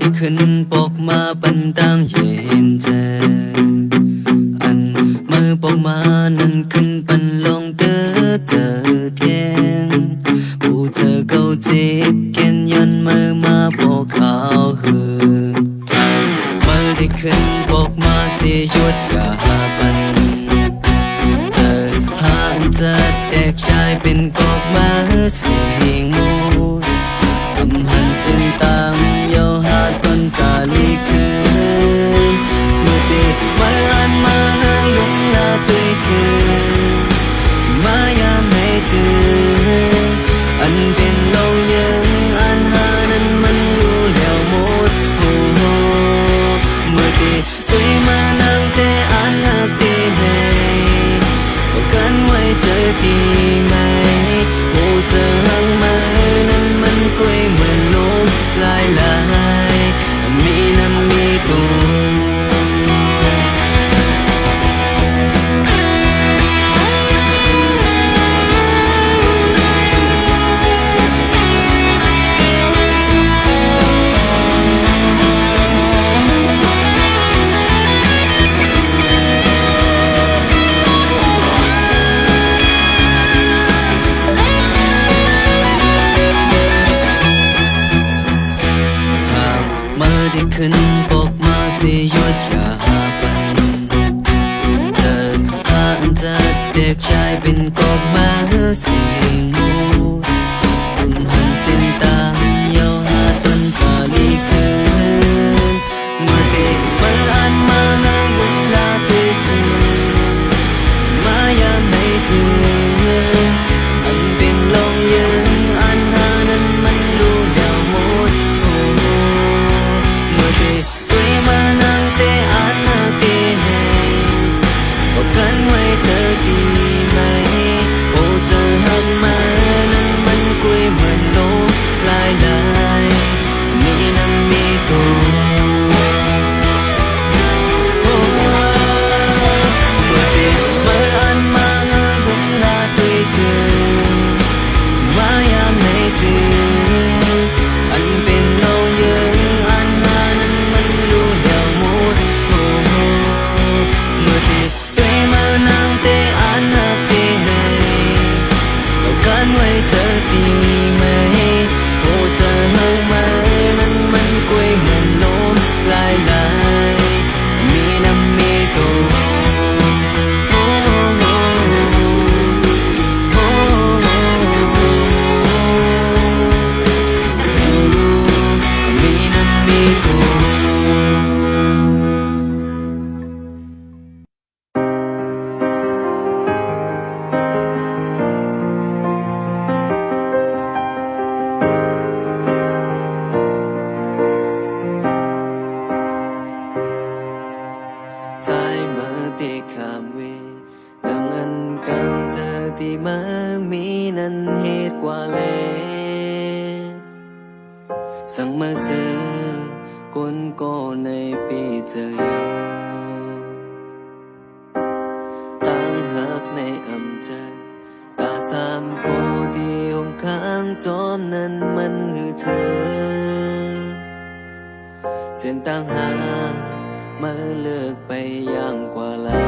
ได้ขึ้นปกมาบันดังเย็นเจออันมือปกมานั้นขึ้นปันลงเตอเจอเทียงผู้เธอเกาจีบเกียนยันมือมาปกขาวหือมือได้ขึ้นปกมาเสียยุดอย่าปันเจอหาเจอเด็กชายเป็นกบมาเสียงมูหันเส้นตามเยาหาต้นกาลีคืนเมื่อเด็กมาอันมาลุงลาตัวเธอที่มายามให้เธออันเป็นลงยังอันหานั้นมันรู้แล้วหมดโอ้เมื่อเด็กตัวมานั่งแต่อันหักตีให้บอกกันไว้เจอดีไหมโอ้เธอหังมานั้นมันคุยเหมือนลมลายลายมีน้ำมีตัวขึ้นปกมาสิยอดชาปันเธอหาอันจะเด็กชายเป็นกบมาเสียงมูหันเส้นตามเยาหาต้นกาลีคืนเมื่อเด็กมาอันมานั่งบุญลาไปเธอมายามให้เธออันเป็นลงยืนอันหานั้นมันรู้แล้วหมดตัวมานั่งแต่อันนักเตะให้บอกกันไว้เธอดีไหมโอ้เธอหักมานั้นมันกุยเหมือนลมลายลายมีน้ำมีตัวโอ้เมื่อเด็กมาอันมาบุญลาตัวเธอมายามให้เธออันเป็นเราเยอะไว้เธอดีไหมโอ้เธอหักมานั้นมันกุยเหมือนลมลายลายมีน้ำมีตัวโอ้โอ้โอ้มีน้ำมีตัวมามีนั้นเหตุกว่าเลยสั่งมาซื้อกนก็ในปีเจอตั้งหักในอำเจอตาสามโกที่หงข้างจอมนั้นมันคือเธอเส้นตั้งหามาเลิกไปอย่างกว่าลา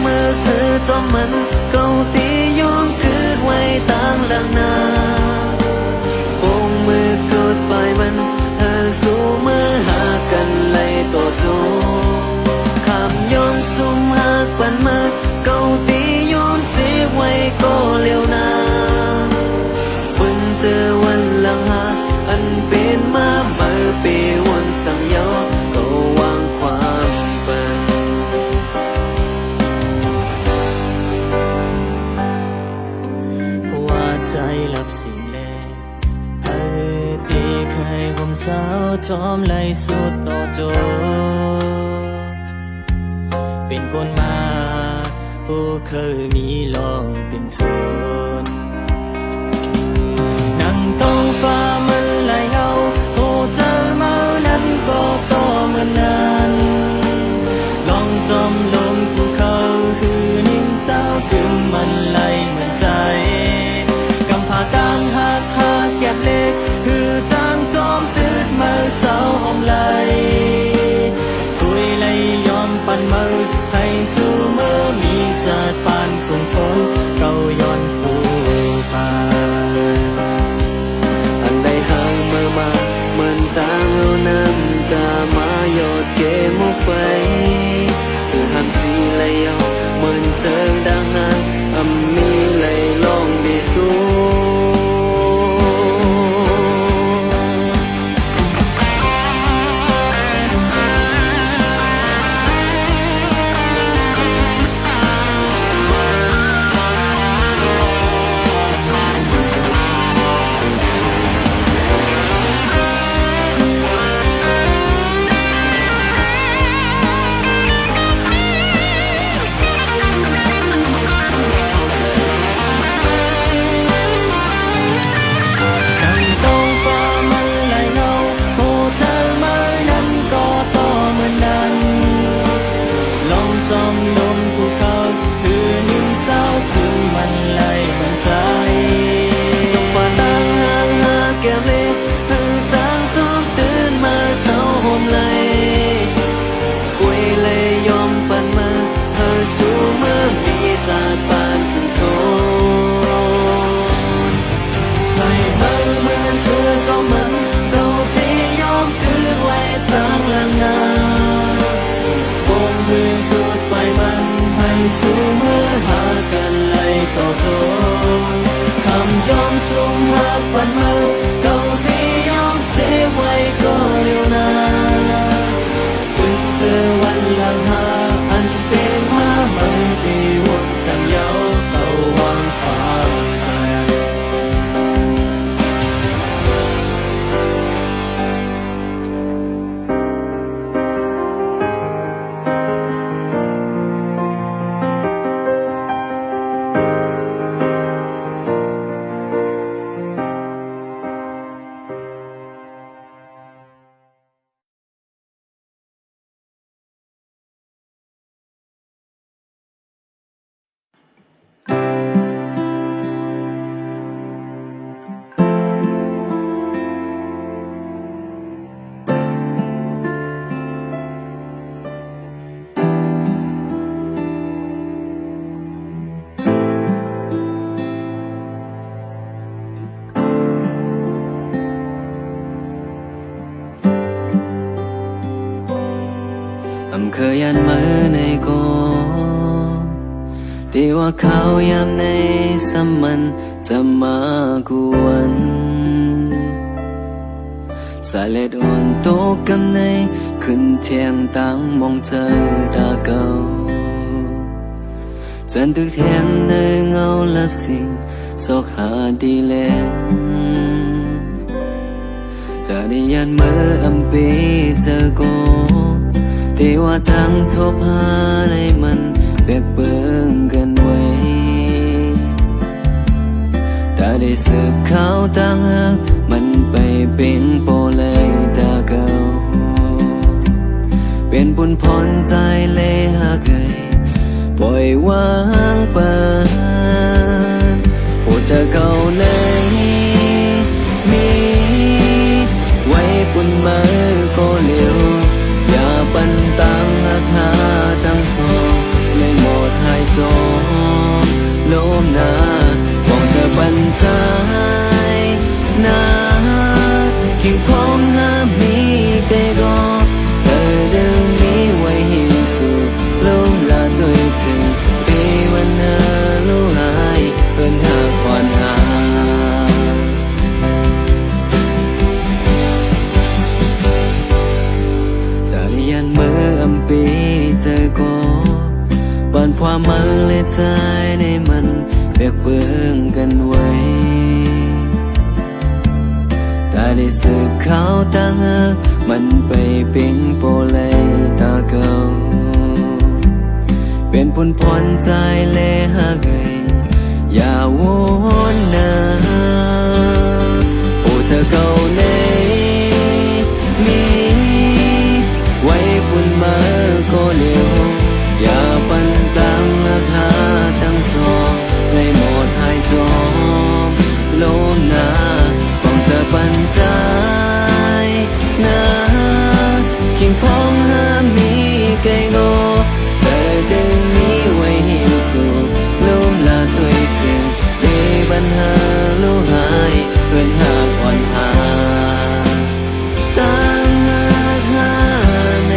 เมื่อซื้อจอมมันเก่าที่ย้อนคืนไว้ตั้งหลังนาโป่งมือกดปล่อยมันเธอสู้มือหากันไล่ต่อสู้คำย้อนซุ่มหากปันมาเก่าที่ย้อนเสียไว้ก็เร็วนาเพิ่งเจอวันหลังหาอันเป็นมาเมื่อปีวันสั่งย้อนก็วางความใจหลับสิ่งเลเธอตีเคยห่มสาวจอมไล่สุดต่อโจเป็นคนมาผู้เคยมีลองเป็นทนนั่งต้องฟ้ามันไหลเอาโอ้เธอเมานั้นก็ต่อเหมือนนั้นลองจมลงภูเขาคือนิ่งสาวกึมมันไหลเหมือนใจกำพากางหักเก็บเล็ก ำเคยยันมือในโกตีว่าเขายามในสมันจะมากวนสายเล็ดอ่อนโตกำในขึ้นเทียงตั้งมองเจอตาเก่าจันตึกเทียงในเงาลับสิ่งสอกหาดีแลจะได้ยันมืออำปีเจอโกที่ว่าทั้งทบหาในมันเบียกเบิ่งกันไว้ถ้าได้สืบเขาตั้งหักมันไปเป็นโปเลยตาเก่าเป็นบุญพรใจเลยหากเคยปล่อยวางเปิดโอ้จะเก่าเลยมีไว้ปุ่นมือก็เลี้ยวอย่าปันตั้งหักหาตั้งสองเลยหมดหายจมโลมหนาบอกจะปันใจนาคิงพองหามีเตก็เธอเดิมนี้ไว้หิวสู่ลมลาตัวถึงปีวันหาลู่หายเอินหาก่อนหาแต่ยันมืออำปีเจอก็ปันความมือและใจในมันเบียกเบิ่งกันไว้ถ้าได้สืบเขาตั้งหักมันไปเป็นโปเลยตาเก่าเป็นผลพรใจและหากเคยอย่าวนนาโอ้เธอเก่าในมีไว้บุญมาก็เร็วอย่าปันตั้งราคาตั้งสองเลยหมดหายจอมโลมหนาต้องจะปันใจนะคิงพองหามีไกลโงเธอดึงนี้ไว้หิวสู่ลมลาตัวถึงที่ปัญหาลู่หายเพื่อนหากอ่อนหาตั้งหาใน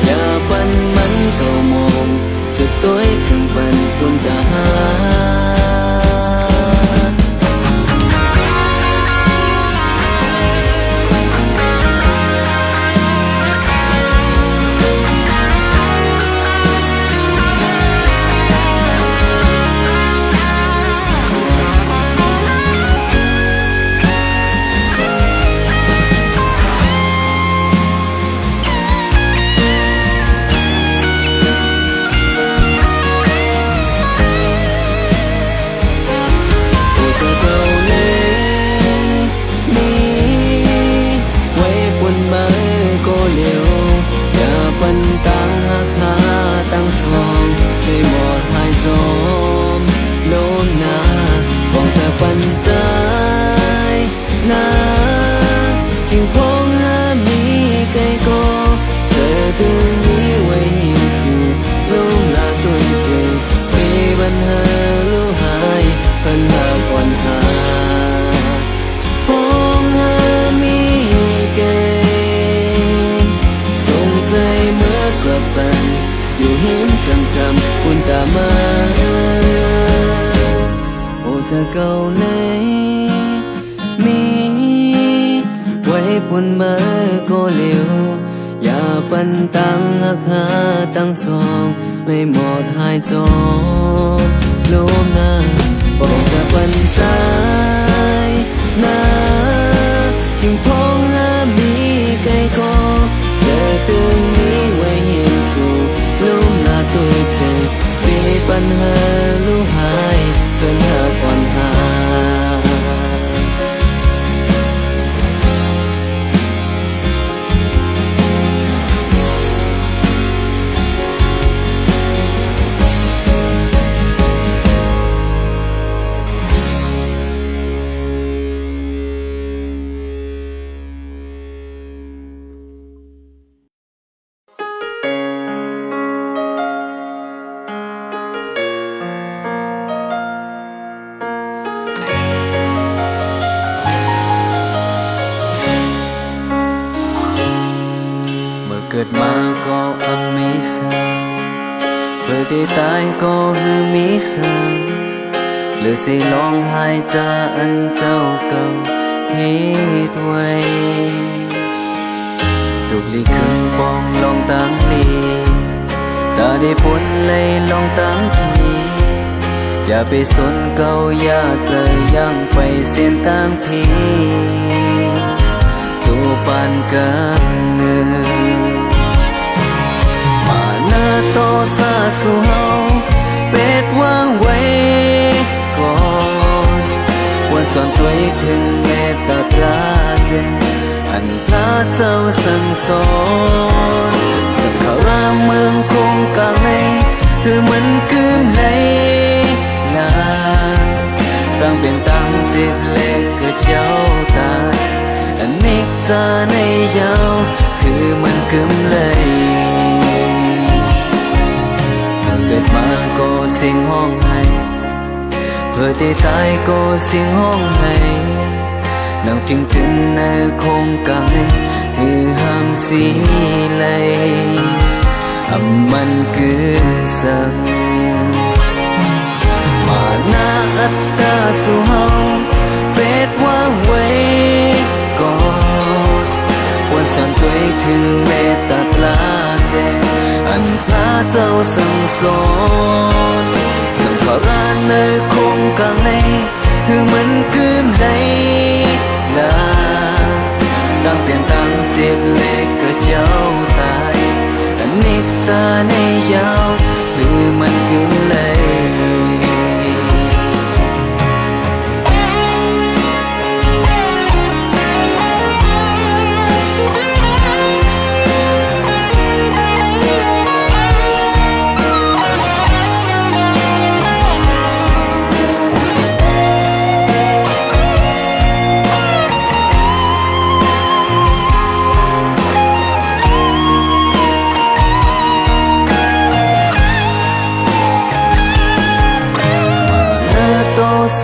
อย่าปันมันก็มองสุดตัวถึงปันคุณตาหาตั้งหักหาตั้งสองได้หมดหายจมโลมหนาบอกจะปันใจนาคิงพองหามีไกลก็เธอถึงนี้ไว้หิวสู่ลมลาตัวเธอมีปัญหาลู่หายเพิ่นหาก่อนหาพองหามีไกลใจเมื่อกลับไปอยู่เห็นจำคุณตามาโอ้จะเก่าเลยมีไว้บนมือก็เร็วอย่าปันตั้งหักหาตั้งสองไม่หมดหายจมโลมหนาบอกจะปันใจนะคิงพองหามีไกลก็เธอตึงนี้ไว้เห็นสู่ลุ่มลาตัวเธอปีปัญหาลู่หายเพื่อนหาก่อนหา เกิดมาก็มีสังเกิดได้ตายก็คือมีสังหรือสิลองหายจาอันเจ้าเก่าเหตุไว้ถูกลีขึ้นปองลองตั้งลีตาได้ผลเลยลองตั้งทีอย่าไปสนเก่าอย่าเจอยังไปเสียนตามทีจูปานกันเนื้อมาหน้าโตซาสู่เฮาเป็ดวางไว้ก่อนควรสอนตัวให้ถึงเมตตาตราเจอันพระเจ้าสั่งสอนสังขารามเมืองคงกลางในคือมันคืมเลยนาตั้งเป็นตั้งจิตเล็กก็เจ้าตายอันนิจจาในยาวคือมันคืมเลยเมื่อเกิดมาก็สิ่งห้องให้เพื่อได้ตายก็สิ่งห้องให้นั่งพิงถึงในคงกางคือห้ามสีเลยมันคืนสังมาหน้าอัตตาสู่เฮาเป็ดวางไว้ก่อนควรสอนตัวให้ถึงเมตตาปลาเจอันพระเจ้าสั่งสอนสังขารในคงกางในคือมันคืนเลยนาตั้งเปลี่ยนตั้งเจ็บเล็กก็เจ้าตายอันนิจจาในยาวคือมันคืนเลย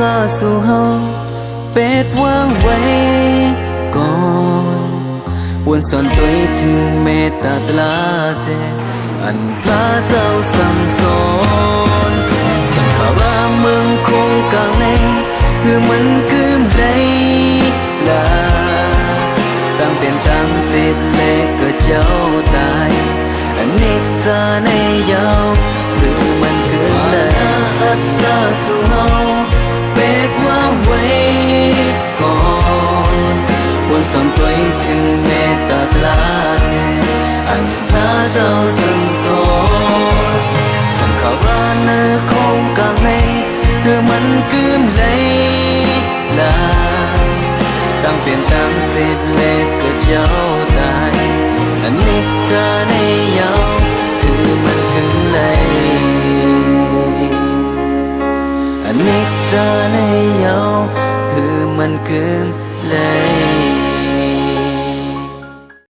ซาสู่เฮาเป็ดวางไว้ก่อนวนสอนตัวให้ถึงเมตตาตลาเจอันพระเจ้าสั่งสอนสังขารามเมืองคงกลางในคือมันคืมเลยลาตั้งเป็นตั้งจิตเล็กก็เจ้าตายอันนิจจาในยาวคือมันคืมเลยอัตตาสู่เฮาเป็ดวางไว้ก่อนวนสอนตัวให้ถึงเมตตาตราเจอันพระเจ้าสั่งสอนสังขารในคงกลางในคือมันคืมเลยลาตั้งเปลี่ยนตั้งจิตเล็กก็เจ้าตายอันนิจจาในยาวคือมันคืมเลยอันนิจจาในยาวคือมันคืนเลย